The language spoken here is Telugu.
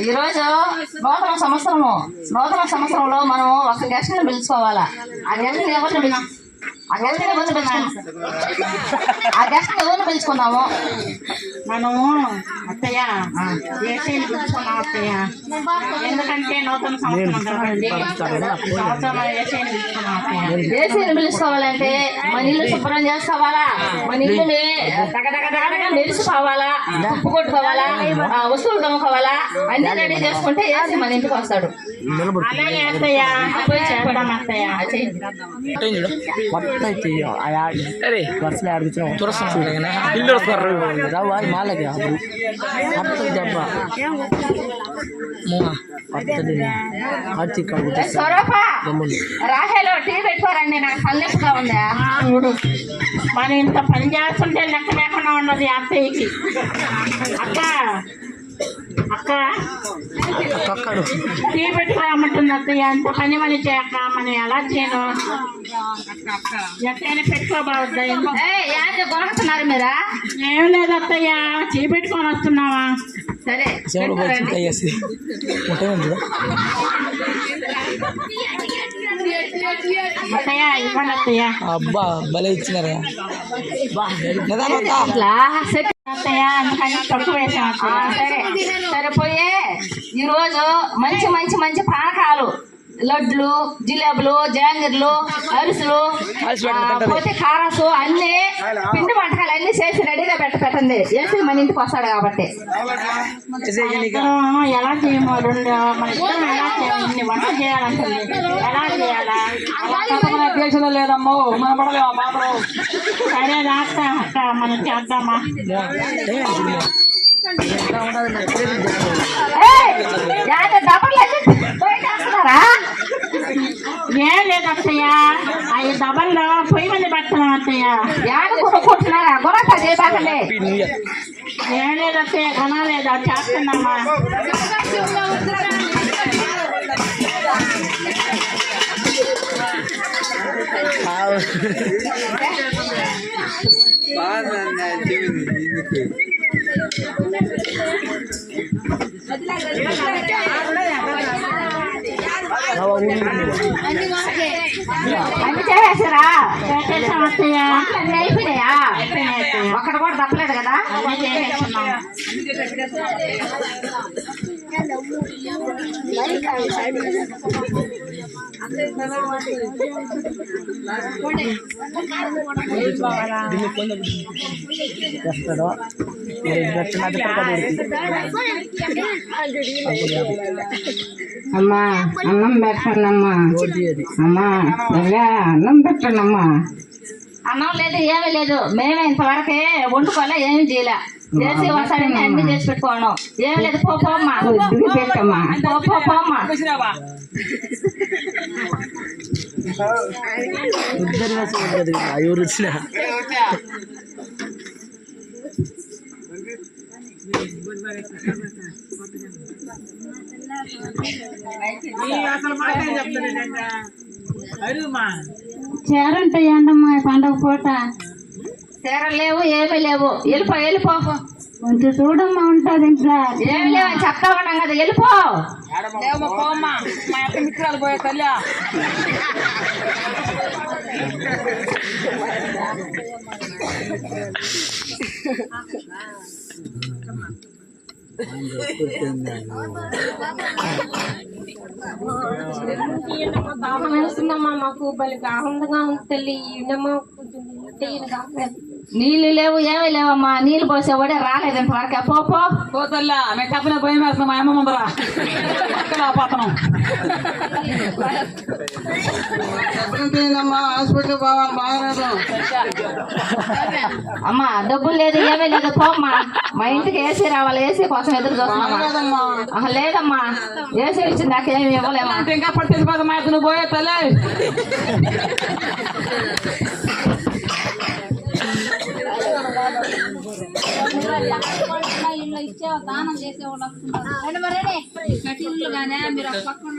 ఈరోజు నూతన సంవత్సరంలో మనం ఒక గెస్ట్ ని పిలుచుకోవాలా. ఆ గెస్ట్ ఎవరిని పిలుచుకున్నాము మనము అత్తయ్య ఏసీని పిలుచుకున్నాం అత్తయ్య. ఎందుకంటే నూతన ఏసీని పిలుచుకోవాలంటే మన ఇల్లు శుభ్రం చేసుకోవాలా, మన ఇల్లుని తగదగదగదగా మెరిసిపోవాలా, ఉప్పు కొట్టుకోవాలా, వస్తువులు తమ్ముకోవాలా, అన్ని రెడీ చేసుకుంటే ఏసీ మన ఇంటికి వస్తాడు. అలాగే అత్తయ్య చెప్పడం అత్తయ్య రాహేలో టీ పెట్టుకోరండి, నాకు తలనొప్పిగా ఉందా. మన ఇంత పని చేస్తుంటే లెక్క లేకుండా ఉన్నది అత్తయ్యకి. అక్క టీ పెట్టుకోమంటుంది అత్తయ్య. అంత పని మని చేయక మనం ఎలా చేయను, ఎక్కడైనా పెట్టుకోబావద్దా. కొనుక్కున్నారు మీరా? ఏం లేదు అత్తయ్య, టీ పెట్టుకొని వస్తున్నావా? సరే అత్తయ్య ఇవ్వండి అత్తయ్య. అబ్బా భలే ఇచ్చినారా అత్తయ్య, అందుకని తక్కువ వేసాం. సరిపోయే ఈరోజు మంచి మంచి మంచి పానకాలు, లడ్లు, జిలేబులు, జాంగిర్లు, అరిసెలు, పోతే కారాసు, అన్ని పిండి వంటకాలు అన్ని చేసి రెడీగా పెట్టండి. వేసి మన ఇంటికి వస్తాడు కాబట్టి. ఎలా చేయము రెండు మన ఇష్టం, ఎలా చేయాలి వంట చేయాలంటుంది, ఎలా చేయాలా దేశంలో లేదమ్మో మన పడలేమా మాత్రం. సరే రాస్తా అక్క, మనం చేద్దామా. ఏం లేదు అత్తయ్య, అవి దబల్లో పొయ్యి మీద పెడుతున్నాం అత్తయ్య. కొనుక్కుంటున్నారా? గుణాకా చేయబాకండి. ఏం లేదు అత్తయ్య, కొనలేదు, చేస్తున్నామా. అన్ని చేసేసారా? అత్తయ్య అన్ని అయిపోయినాయా? ఒక్కడ కూడా తప్పలేదు కదా. అమ్మా అన్నం పెట్టండమ్మా. అమ్మా అన్నం పెట్టండమ్మా. అన్నం లేదు, ఏమీ లేదు. మేమే ఇంతవరకే వండుకోలే, ఏమి చేయలే. చేసి వస్తాడని అన్ని చేసి పెట్టుకోవడం ఏం లేదు. పోమ్మా పెట్టమ్మా, పోమ్మా. ఎవరు వచ్చినా చేరంటాయండమ్మా పండగ పూట. చీరలు లేవు, ఏమీ లేవు. వెళ్ళిపో. కొంచెం చూడమ్మా, ఉంటుంది ఇంట్లో. ఏమి లేవు అని చెప్తా ఉన్నాం కదా, వెళ్ళిపో. పోమ్మా, మా యొక్క మిత్రాలు పోయే తల్లి. దాహం వేస్తుందమ్మా, మాకు బలి దాహంగా ఉంది తల్లి. నీళ్ళు లేవు, ఏమీ లేవమ్మా. నీళ్ళు పోసేవాడే రాలేదు ఇంతవరకు. పోతల్లా మేము చెప్పిన భయం వేస్తున్నాం. మా అమ్మ ముందరా పోతున్నాం. హాస్పిటల్ పోవాలి, బాగాలేదు. అమ్మా డబ్బులు లేదు, ఏమీ లేదు. పోమ్మా, మా ఇంటికి ఏసీ రావాలి. ఏసీ కోసం ఎదురు చూస్తున్నామా? లేదమ్మా, ఏసీ ఇచ్చింది నాకేమి ఇవ్వలేమా. ఇంకా పట్టించుకోదు మా నువ్వు పోయే తల్లి. ఇచ్చే దానం చేసేవాళ్ళు వస్తున్నారు. మీరు పక్కన